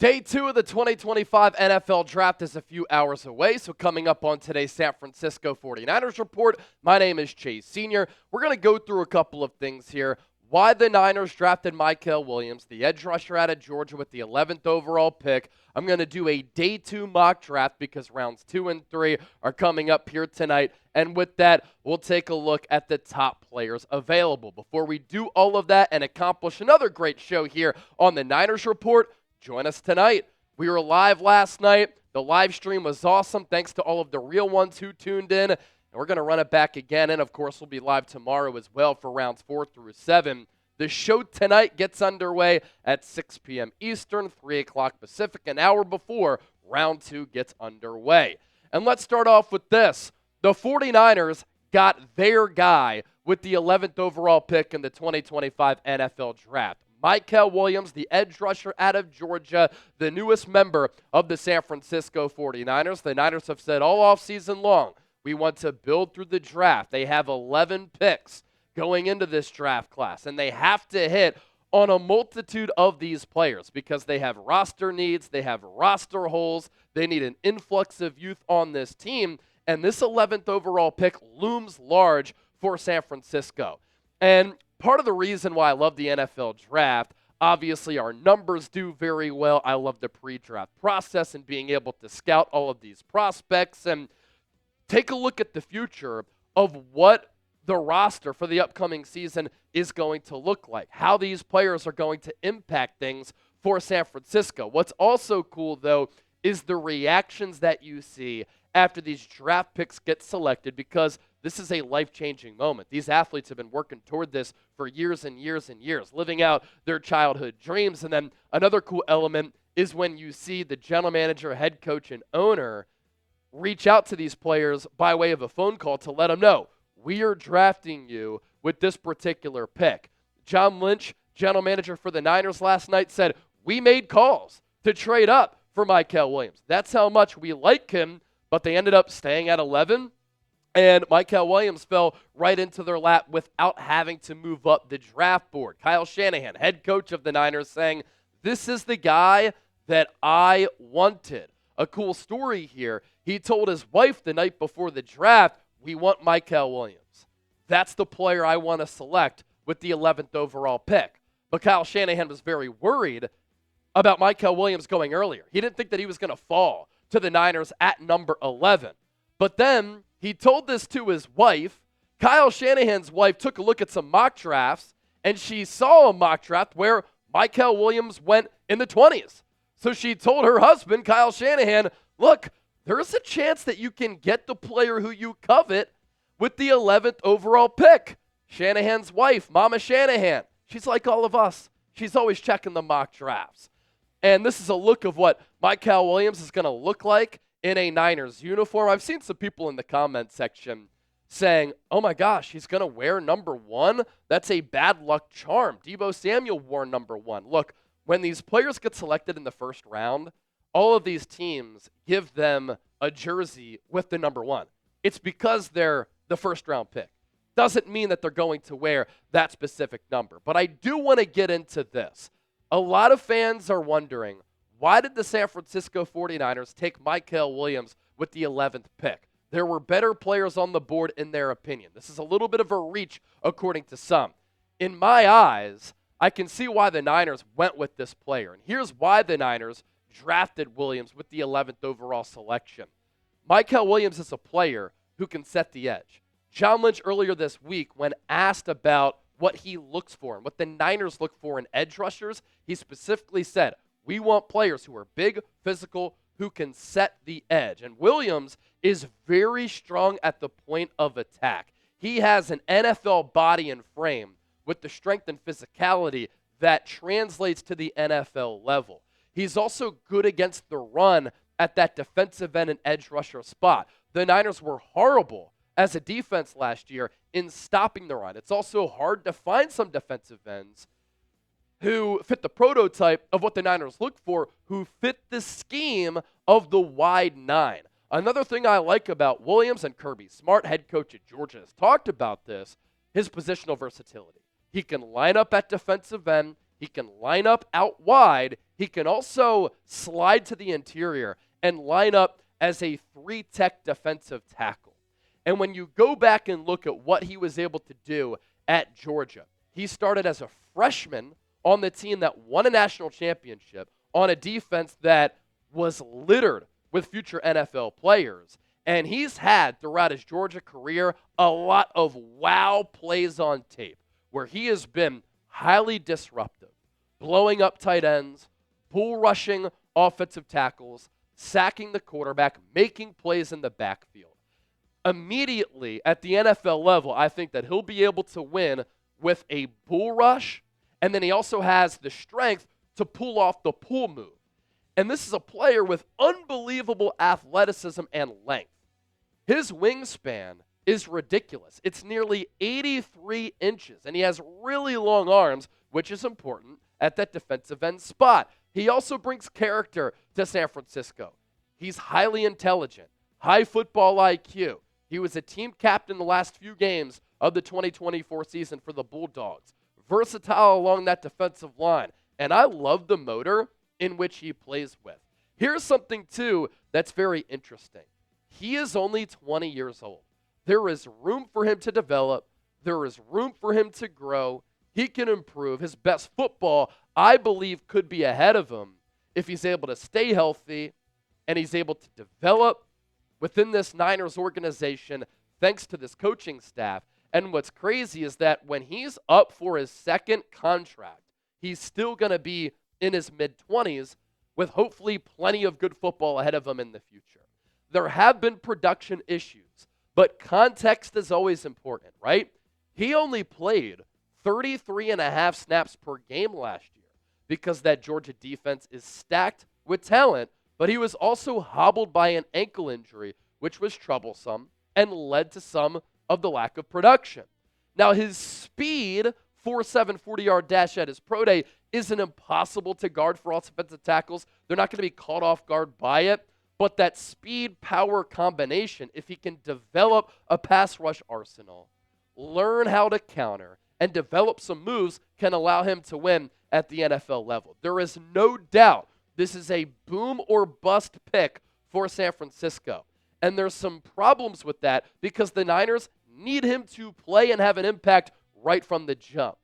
Day 2 of the 2025 NFL Draft is a few hours away, so coming up on today's San Francisco 49ers Report, my name is Chase Sr. We're going to go through a couple of things here. Why the Niners drafted Mykel Williams, the edge rusher out of Georgia with the 11th overall pick. I'm going to do a Day 2 mock draft because rounds 2 and 3 are coming up here tonight. And with that, we'll take a look at the top players available. Before we do all of that and accomplish another great show here on the Niners Report, join us tonight. We were live last night. The live stream was awesome. Thanks to all of the real ones who tuned in. And we're going to run it back again. And, of course, we'll be live tomorrow as well for rounds 4 through 7. The show tonight gets underway at 6 p.m. Eastern, 3 o'clock Pacific, an hour before round 2 gets underway. And let's start off with this. The 49ers got their guy with the 11th overall pick in the 2025 NFL Draft. Mykel Williams, the edge rusher out of Georgia, the newest member of the San Francisco 49ers. The Niners have said all offseason long, we want to build through the draft. They have 11 picks going into this draft class, and they have to hit on a multitude of these players because they have roster needs, they have roster holes, they need an influx of youth on this team, and this 11th overall pick looms large for San Francisco. And part of the reason why I love the NFL draft, obviously our numbers do very well. I love the pre-draft process and being able to scout all of these prospects and take a look at the future of what the roster for the upcoming season is going to look like, how these players are going to impact things for San Francisco. What's also cool, though, is the reactions that you see after these draft picks get selected because this is a life-changing moment. These athletes have been working toward this for years and years and years, living out their childhood dreams. And then another cool element is when you see the general manager, head coach, and owner reach out to these players by way of a phone call to let them know, we are drafting you with this particular pick. John Lynch, general manager for the Niners last night, said, we made calls to trade up for Mykel Williams. That's how much we like him, but they ended up staying at 11. And Mykel Williams fell right into their lap without having to move up the draft board. Kyle Shanahan, head coach of the Niners, saying, this is the guy that I wanted. A cool story here. He told his wife the night before the draft, we want Mykel Williams. That's the player I want to select with the 11th overall pick. But Kyle Shanahan was very worried about Mykel Williams going earlier. He didn't think that he was going to fall to the Niners at number 11. But then he told this to his wife. Kyle Shanahan's wife took a look at some mock drafts, and she saw a mock draft where Mykel Williams went in the 20s. So she told her husband, Kyle Shanahan, look, there's a chance that you can get the player who you covet with the 11th overall pick. Shanahan's wife, Mama Shanahan, she's like all of us. She's always checking the mock drafts. And this is a look of what Mykel Williams is going to look like in a Niners uniform. I've seen some people in the comment section saying, oh my gosh, he's going to wear number 1? That's a bad luck charm. Deebo Samuel wore number 1. Look, when these players get selected in the first round, all of these teams give them a jersey with the number 1. It's because they're the first round pick. Doesn't mean that they're going to wear that specific number. But I do want to get into this. A lot of fans are wondering, why did the San Francisco 49ers take Mykel Williams with the 11th pick? There were better players on the board in their opinion. This is a little bit of a reach according to some. In my eyes, I can see why the Niners went with this player. And here's why the Niners drafted Williams with the 11th overall selection. Mykel Williams is a player who can set the edge. John Lynch earlier this week, when asked about what he looks for and what the Niners look for in edge rushers, he specifically said, we want players who are big, physical, who can set the edge. And Williams is very strong at the point of attack. He has an NFL body and frame with the strength and physicality that translates to the NFL level. He's also good against the run at that defensive end and edge rusher spot. The Niners were horrible as a defense last year in stopping the run. It's also hard to find some defensive ends who fit the prototype of what the Niners look for, who fit the scheme of the wide 9. Another thing I like about Williams, and Kirby Smart, head coach at Georgia, has talked about this, his positional versatility. He can line up at defensive end. He can line up out wide. He can also slide to the interior and line up as a 3-tech defensive tackle. And when you go back and look at what he was able to do at Georgia, he started as a freshman on the team that won a national championship on a defense that was littered with future NFL players. And he's had, throughout his Georgia career, a lot of wow plays on tape where he has been highly disruptive, blowing up tight ends, bull rushing offensive tackles, sacking the quarterback, making plays in the backfield. Immediately at the NFL level, I think that he'll be able to win with a bull rush, and then he also has the strength to pull off the pull move. And this is a player with unbelievable athleticism and length. His wingspan is ridiculous. It's nearly 83 inches, and he has really long arms, which is important at that defensive end spot. He also brings character to San Francisco. He's highly intelligent, high football IQ. He was a team captain the last few games of the 2024 season for the Bulldogs. Versatile along that defensive line, and I love the motor in which he plays with. Here's something, too, that's very interesting. He is only 20 years old. There is room for him to develop. There is room for him to grow. He can improve. His best football, I believe, could be ahead of him if he's able to stay healthy and he's able to develop within this Niners organization thanks to this coaching staff. And what's crazy is that when he's up for his second contract, he's still going to be in his mid-20s with hopefully plenty of good football ahead of him in the future. There have been production issues, but context is always important, right? He only played 33 and a half snaps per game last year because that Georgia defense is stacked with talent, but he was also hobbled by an ankle injury, which was troublesome and led to some of the lack of production. Now, his speed, 4.7 40-yard dash at his pro day, isn't impossible to guard for offensive tackles. They're not going to be caught off guard by it. But that speed-power combination, if he can develop a pass rush arsenal, learn how to counter, and develop some moves, can allow him to win at the NFL level. There is no doubt this is a boom or bust pick for San Francisco. And there's some problems with that because the Niners need him to play and have an impact right from the jump.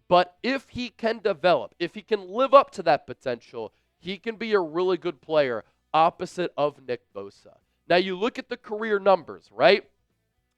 But if he can develop, if he can live up to that potential, he can be a really good player opposite of Nick Bosa. Now, you look at the career numbers, right?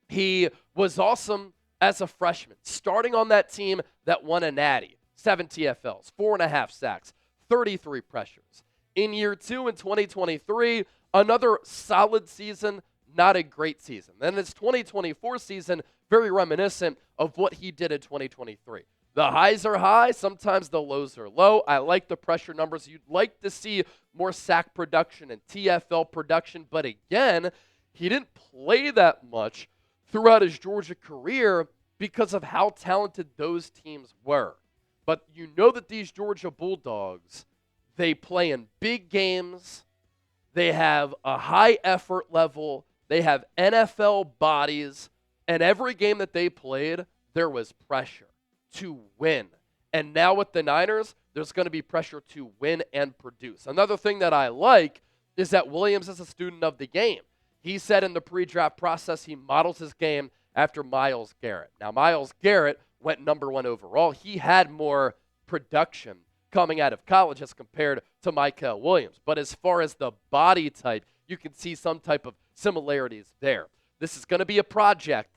He was awesome as a freshman, starting on that team that won a natty, 7 TFLs, 4.5 sacks, 33 pressures. In year 2 in 2023, another solid season, not a great season. Then his 2024 season, very reminiscent of what he did in 2023. The highs are high, sometimes the lows are low. I like the pressure numbers. You'd like to see more sack production and TFL production, but again, he didn't play that much throughout his Georgia career because of how talented those teams were. But you know that these Georgia Bulldogs, they play in big games, they have a high effort level, they have NFL bodies, and every game that they played, there was pressure to win. And now with the Niners, there's going to be pressure to win and produce. Another thing that I like is that Williams is a student of the game. He said in the pre-draft process he models his game after Myles Garrett. Now, Myles Garrett went number 1 overall. He had more production coming out of college as compared to Mykel Williams. But as far as the body type, you can see some type of similarities there. This is going to be a project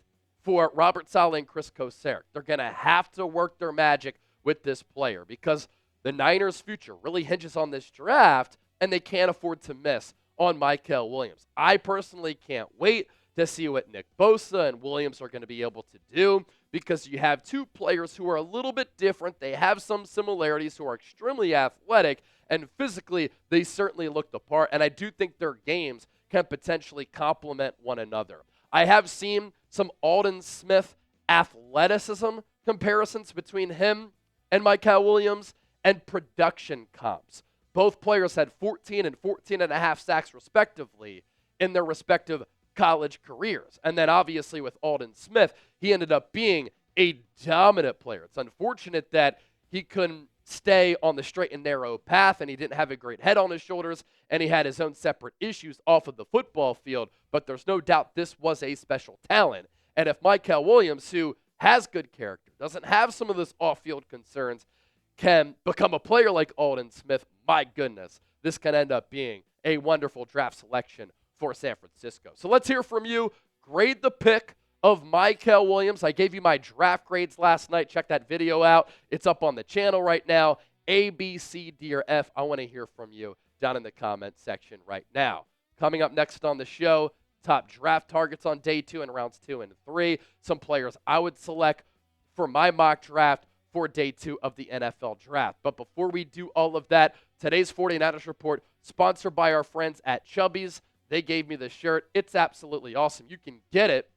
for Robert Saleh and Chris Kocurek. They're going to have to work their magic with this player because the Niners' future really hinges on this draft, and they can't afford to miss on Mykel Williams. I personally can't wait to see what Nick Bosa and Williams are going to be able to do because you have two players who are a little bit different. They have some similarities, who are extremely athletic, and physically they certainly look the part, and I do think their games can potentially complement one another. I have seen some Aldon Smith athleticism comparisons between him and Mykel Williams and production comps. Both players had 14 and 14.5 sacks respectively in their respective college careers. And then obviously with Aldon Smith, he ended up being a dominant player. It's unfortunate that he couldn't stay on the straight and narrow path, and he didn't have a great head on his shoulders, and he had his own separate issues off of the football field, but there's no doubt this was a special talent. And if Mykel Williams, who has good character, doesn't have some of those off-field concerns, can become a player like Aldon Smith, my goodness, this can end up being a wonderful draft selection for San Francisco. So let's hear from you. Grade the pick of Mykel Williams. I gave you my draft grades last night. Check that video out. It's up on the channel right now. A, B, C, D, or F. I want to hear from you down in the comment section right now. Coming up next on the show, top draft targets on day 2 and rounds 2 and 3. Some players I would select for my mock draft for day 2 of the NFL draft. But before we do all of that, today's 49ers report sponsored by our friends at Chubbies. They gave me the shirt. It's absolutely awesome. You can get it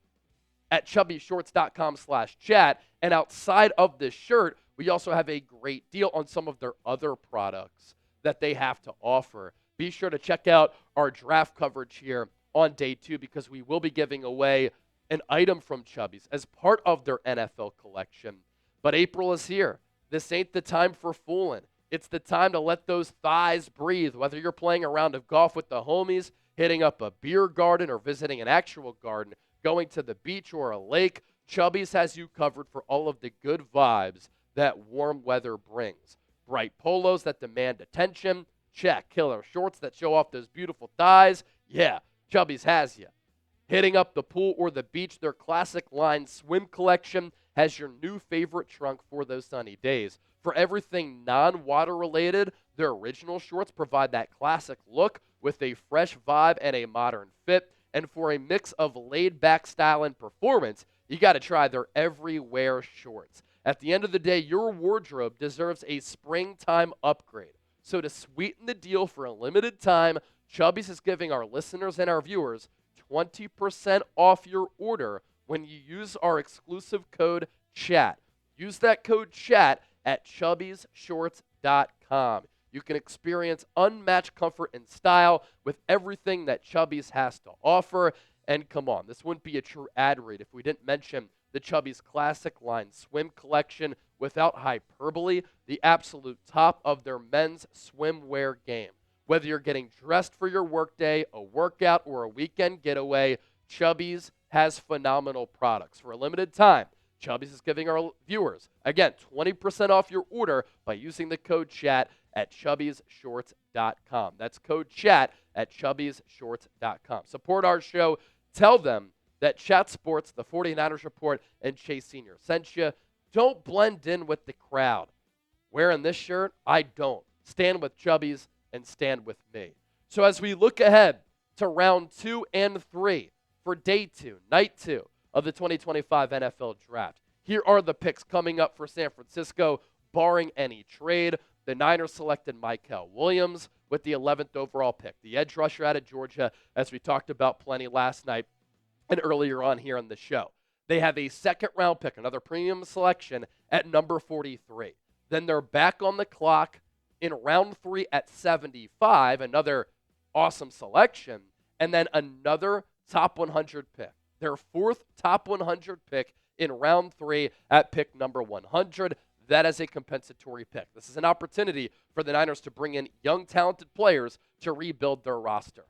at chubbyshorts.com/chat. And outside of this shirt, we also have a great deal on some of their other products that they have to offer. Be sure to check out our draft coverage here on day 2 because we will be giving away an item from Chubbies as part of their NFL collection. But April is here. This ain't the time for fooling. It's the time to let those thighs breathe, whether you're playing a round of golf with the homies, hitting up a beer garden, or visiting an actual garden, going to the beach or a lake. Chubbies has you covered for all of the good vibes that warm weather brings. Bright polos that demand attention. Check. Killer shorts that show off those beautiful thighs. Yeah, Chubbies has you. Hitting up the pool or the beach, their classic line swim collection has your new favorite trunk for those sunny days. For everything non-water related, their original shorts provide that classic look with a fresh vibe and a modern fit. And for a mix of laid-back style and performance, you got to try their everywhere shorts. At the end of the day, your wardrobe deserves a springtime upgrade. So to sweeten the deal for a limited time, Chubbies is giving our listeners and our viewers 20% off your order when you use our exclusive code CHAT. Use that code CHAT at chubbiesshorts.com. You can experience unmatched comfort and style with everything that Chubbies has to offer. And come on, this wouldn't be a true ad read if we didn't mention the Chubbies Classic Line Swim Collection. Without hyperbole, the absolute top of their men's swimwear game. Whether you're getting dressed for your workday, a workout, or a weekend getaway, Chubbies has phenomenal products. For a limited time, Chubbies is giving our viewers, again, 20% off your order by using the code CHAT at chubbiesshorts.com. That's code CHAT at chubbiesshorts.com. Support our show. Tell them that Chat Sports, the 49ers Report, and Chase Sr. sent you. Don't blend in with the crowd. Wearing this shirt, I don't. Stand with Chubbies and stand with me. So as we look ahead to round 2 and 3 for day 2, night 2 of the 2025 NFL Draft, here are the picks coming up for San Francisco, barring any trade. The Niners selected Mykel Williams with the 11th overall pick, the edge rusher out of Georgia, as we talked about plenty last night and earlier on here on the show. They have a second-round pick, another premium selection at number 43. Then they're back on the clock in round 3 at 75, another awesome selection, and then another top 100 pick. Their 4th top 100 pick in round 3 at pick number 100. That is a compensatory pick. This is an opportunity for the Niners to bring in young, talented players to rebuild their roster.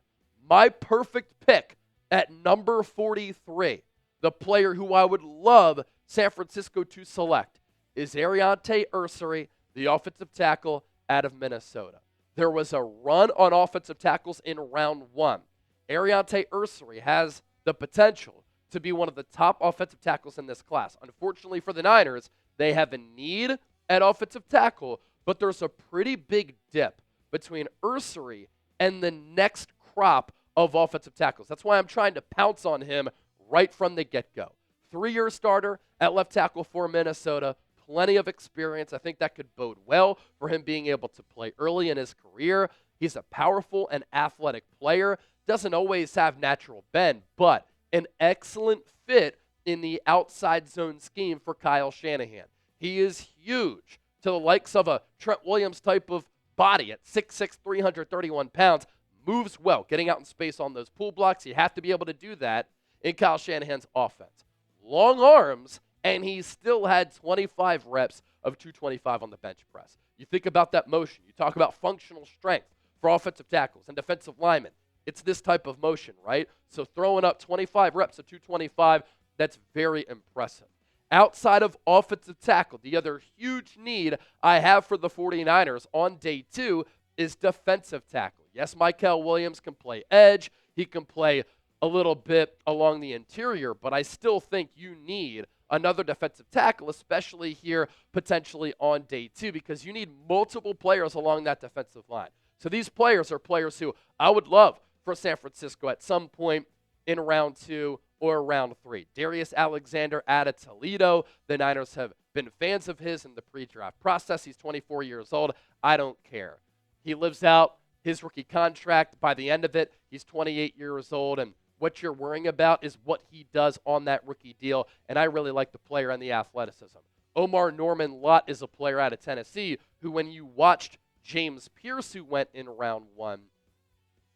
My perfect pick at number 43, the player who I would love San Francisco to select, is Ariante Ursary, the offensive tackle out of Minnesota. There was a run on offensive tackles in round 1. Ariante Ursary has the potential to be one of the top offensive tackles in this class. Unfortunately for the Niners, they have a need at offensive tackle, but there's a pretty big dip between Ursary and the next crop of offensive tackles. That's why I'm trying to pounce on him right from the get-go. 3-year starter at left tackle for Minnesota, plenty of experience. I think that could bode well for him being able to play early in his career. He's a powerful and athletic player. Doesn't always have natural bend, but an excellent fit in the outside zone scheme for Kyle Shanahan. He is huge to the likes of a Trent Williams type of body at 6'6", 331 pounds. Moves well, getting out in space on those pull blocks. You have to be able to do that in Kyle Shanahan's offense. Long arms and he still had 25 reps of 225 on the bench press. You think about that motion. You talk about functional strength for offensive tackles and defensive linemen. It's this type of motion, right? So throwing up 25 reps of 225, that's very impressive. Outside of offensive tackle, the other huge need I have for the 49ers on day 2 is defensive tackle. Yes, Mykel Williams can play edge. He can play a little bit along the interior, but I still think you need another defensive tackle, especially here potentially on day 2, because you need multiple players along that defensive line. So these players are players who I would love for San Francisco at some point in round 2 or round 3. Darius Alexander out of Toledo. The Niners have been fans of his in the pre-draft process. He's 24 years old. I don't care. He lives out his rookie contract. By the end of it, he's 28 years old, and what you're worrying about is what he does on that rookie deal, and I really like the player and the athleticism. Omar Norman-Lott is a player out of Tennessee who, when you watched James Pierce, who went in round 1,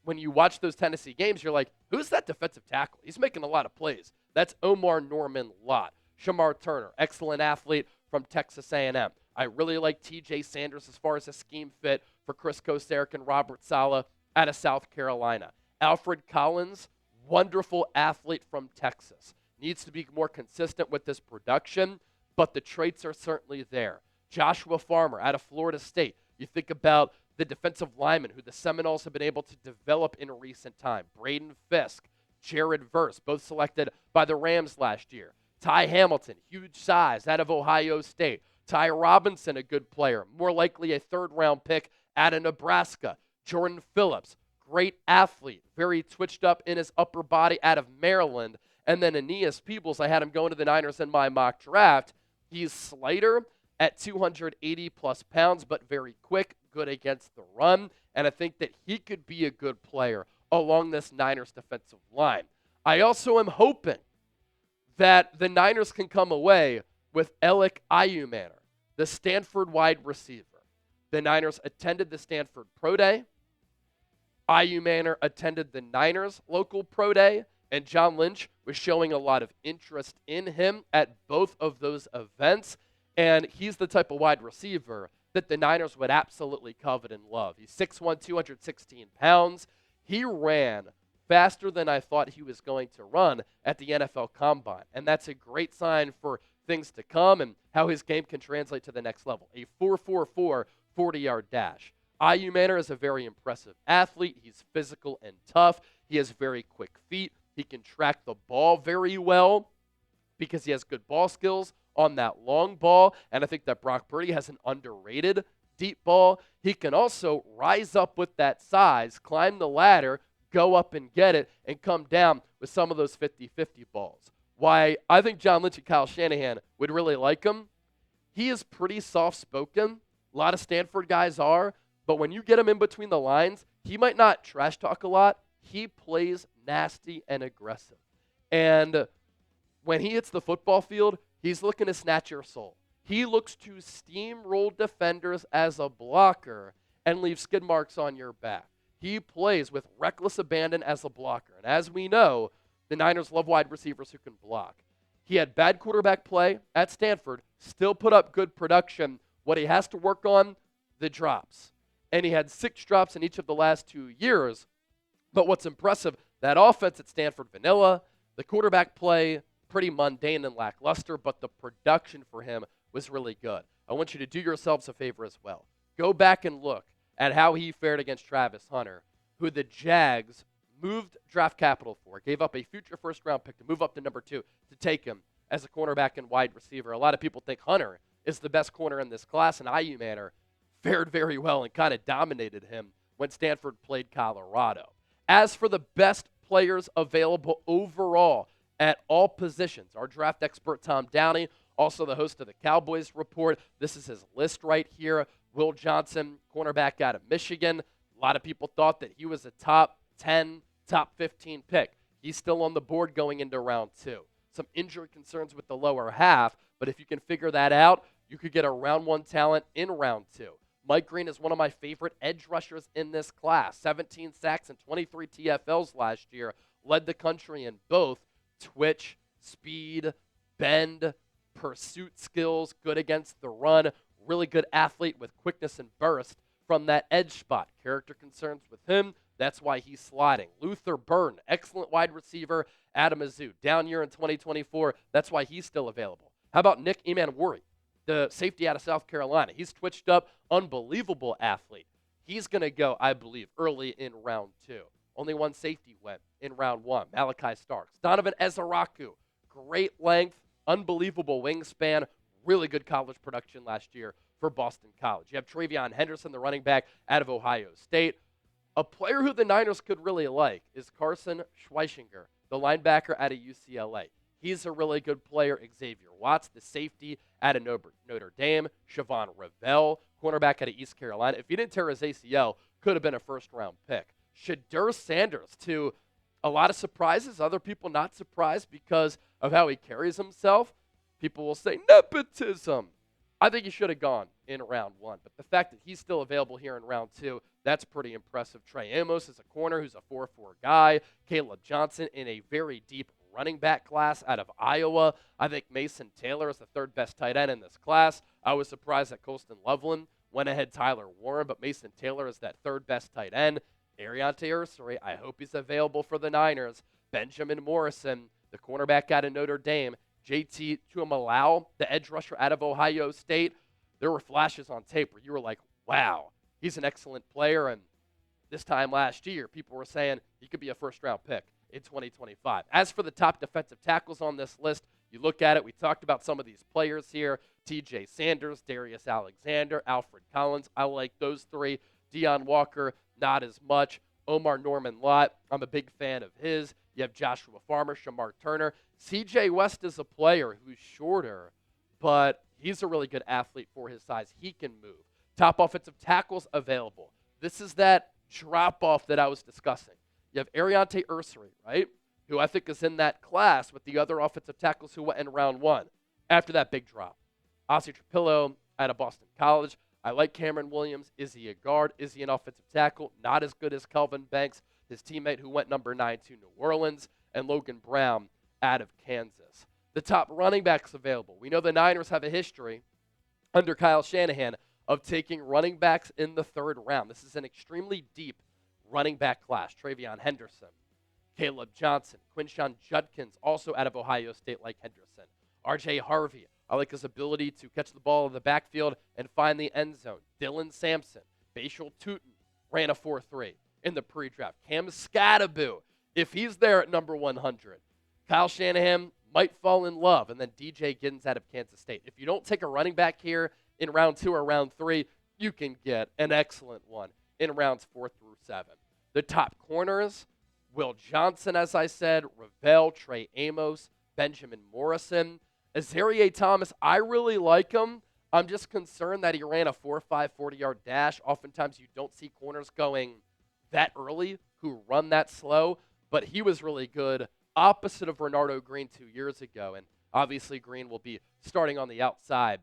when you watch those Tennessee games, you're like, who's that defensive tackle? He's making a lot of plays. That's Omar Norman-Lott. Shamar Turner, excellent athlete from Texas A&M. I really like T.J. Sanders as far as a scheme fit for Chris Kosarek and Robert Saleh out of South Carolina. Alfred Collins, wonderful athlete from Texas. Needs to be more consistent with this production, but the traits are certainly there. Joshua Farmer out of Florida State. You think about the defensive linemen who the Seminoles have been able to develop in recent time. Braden Fisk, Jared Verse, both selected by the Rams last year. Ty Hamilton, huge size, out of Ohio State. Ty Robinson, a good player, more likely a third-round pick out of Nebraska. Jordan Phillips, great athlete, very twitched up in his upper body out of Maryland. And then Aeneas Peebles, I had him going to the Niners in my mock draft. He's slighter at 280-plus pounds, but very quick, good against the run, and I think that he could be a good player along this Niners defensive line. I also am hoping that the Niners can come away with Alec Ayumanner, the Stanford wide receiver. The Niners attended the Stanford Pro Day. Ayumanner attended the Niners local Pro Day, and John Lynch was showing a lot of interest in him at both of those events, and he's the type of wide receiver that the Niners would absolutely covet and love. He's 6'1", 216 pounds. He ran faster than I thought he was going to run at the NFL Combine, and that's a great sign for things to come and how his game can translate to the next level. A 4.44 40-yard dash. Ayumanner is a very impressive athlete. He's physical and tough. He has very quick feet. He can track the ball very well because he has good ball skills on that long ball, and I think that Brock Purdy has an underrated deep ball. He can also rise up with that size, climb the ladder, go up and get it, and come down with some of those 50-50 balls. Why I think John Lynch and Kyle Shanahan would really like him, he is pretty soft-spoken. A lot of Stanford guys are, but when you get him in between the lines, he might not trash talk a lot. He plays nasty and aggressive. And when he hits the football field, he's looking to snatch your soul. He looks to steamroll defenders as a blocker and leave skid marks on your back. He plays with reckless abandon as a blocker. And as we know, the Niners love wide receivers who can block. He had bad quarterback play at Stanford, still put up good production. What he has to work on, the drops. And he had 6 drops in each of the last 2 years. But what's impressive, that offense at Stanford, vanilla, the quarterback play, pretty mundane and lackluster, but the production for him was really good. I want you to do yourselves a favor as well. Go back and look at how he fared against Travis Hunter, who the Jags moved draft capital for, gave up a future first-round pick to move up to number 2 to take him as a cornerback and wide receiver. A lot of people think Hunter is the best corner in this class, and Ayumanner fared very well and kind of dominated him when Stanford played Colorado. As for the best players available overall at all positions, our draft expert Tom Downey, also the host of the Cowboys Report, this is his list right here. Will Johnson, cornerback out of Michigan. A lot of people thought that he was a top 10, top 15 pick. He's still on the board going into round 2. Some injury concerns with the lower half, but if you can figure that out, you could get a round 1 talent in round 2. Mike Green is one of my favorite edge rushers in this class. 17 sacks and 23 TFLs last year. Led the country in both twitch, speed, bend, pursuit skills, good against the run, really good athlete with quickness and burst from that edge spot. Character concerns with him, that's why he's sliding. Luther Burden, excellent wide receiver out of Mizzou. Down year in 2024, that's why he's still available. How about Nick Emanwori, the safety out of South Carolina? He's twitched up, unbelievable athlete. He's going to go, I believe, early in round 2. Only one safety went in round 1, Malachi Starks. Donovan Ezaraku, great length, unbelievable wingspan, really good college production last year for Boston College. You have Travion Henderson, the running back out of Ohio State. A player who the Niners could really like is Carson Schweichinger, the linebacker out of UCLA. He's a really good player. Xavier Watts, the safety out of Notre Dame. Siobhan Revell, cornerback out of East Carolina. If he didn't tear his ACL, could have been a first-round pick. Shedeur Sanders, to a lot of surprises. Other people not surprised because of how he carries himself. People will say, nepotism. I think he should have gone in round 1. But the fact that he's still available here in round 2, that's pretty impressive. Trey Amos is a corner who's a 4-4 guy. Caleb Johnson in a very deep running back class out of Iowa. I think Mason Taylor is the 3rd best tight end in this class. I was surprised that Colston Loveland went ahead Tyler Warren, but Mason Taylor is that 3rd best tight end. Ariante Ursary, I hope he's available for the Niners. Benjamin Morrison, the cornerback out of Notre Dame. JT Tuimalau, the edge rusher out of Ohio State. There were flashes on tape where you were like, wow, he's an excellent player. And this time last year, people were saying he could be a first-round pick in 2025. As for the top defensive tackles on this list, you look at it, we talked about some of these players here. TJ Sanders, Darius Alexander, Alfred Collins. I like those 3. Deion Walker, not as much. Omar Norman Lott, I'm a big fan of his. You have Joshua Farmer, Shamar Turner. CJ West is a player who's shorter, but he's a really good athlete for his size. He can move. Top offensive tackles available. This is that drop-off that I was discussing. You have Ariante Ursary, right, who I think is in that class with the other offensive tackles who went in round 1 after that big drop. Ossie Trapillo out of Boston College. I like Cameron Williams. Is he a guard? Is he an offensive tackle? Not as good as Kelvin Banks, his teammate who went number 9 to New Orleans, and Logan Brown out of Kansas. The top running backs available. We know the Niners have a history under Kyle Shanahan of taking running backs in the 3rd round. This is an extremely deep running back class. Travion Henderson, Caleb Johnson, Quinshon Judkins, also out of Ohio State like Henderson. R.J. Harvey, I like his ability to catch the ball in the backfield and find the end zone. Dylan Sampson, Bashal Tutin, ran a 4.3 in the pre-draft. Cam Scattaboo, if he's there at number 100, Kyle Shanahan might fall in love. And then DJ Giddens out of Kansas State. If you don't take a running back here in round 2 or round 3, you can get an excellent one in rounds 4 through 7. The top corners, Will Johnson, as I said, Revell, Trey Amos, Benjamin Morrison. Azareye'h Thomas, I really like him. I'm just concerned that he ran a 4.5 40-yard dash. Oftentimes you don't see corners going that early who run that slow, but he was really good opposite of Renardo Green 2 years ago. And obviously Green will be starting on the outside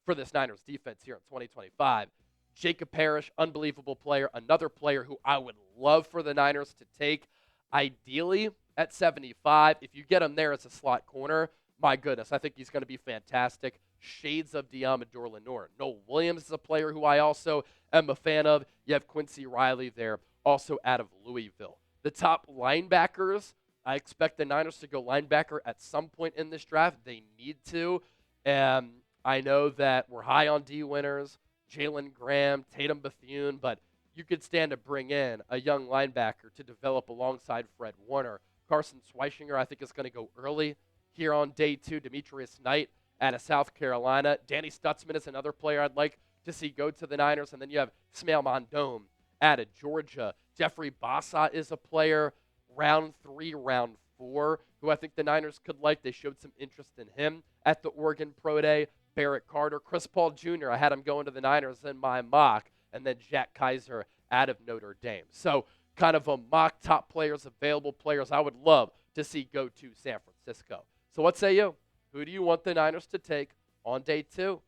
for this Niners defense here in 2025. Jacob Parrish, unbelievable player. Another player who I would love for the Niners to take, ideally at 75. If you get him there as a slot corner, my goodness, I think he's going to be fantastic. Shades of Diamador Lenore. Noel Williams is a player who I also am a fan of. You have Quincy Riley there, also out of Louisville. The top linebackers, I expect the Niners to go linebacker at some point in this draft. They need to. And I know that we're high on D winners, Jalen Graham, Tatum Bethune, but you could stand to bring in a young linebacker to develop alongside Fred Warner. Carson Schweichinger, I think, is going to go early here on day 2. Demetrius Knight out of South Carolina. Danny Stutzman is another player I'd like to see go to the Niners. And then you have Smail Mondome out of Georgia. Jeffrey Bassa is a player, round 3, round 4, who I think the Niners could like. They showed some interest in him at the Oregon Pro Day. Barrett Carter, Chris Paul Jr., I had him going to the Niners in my mock. And then Jack Kaiser out of Notre Dame. So kind of a mock top players, available players I would love to see go to San Francisco. So what say you? Who do you want the Niners to take on day 2?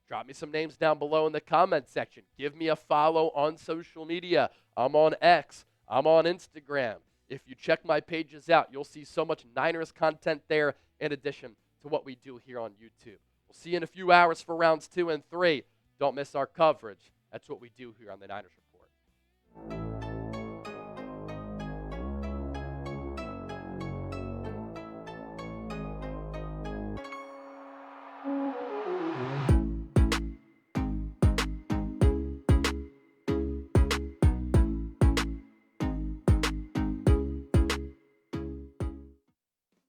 Drop me some names down below in the comment section. Give me a follow on social media. I'm on X. I'm on Instagram. If you check my pages out, you'll see so much Niners content there in addition to what we do here on YouTube. We'll see you in a few hours for rounds 2 and 3. Don't miss our coverage. That's what we do here on the Niners Report.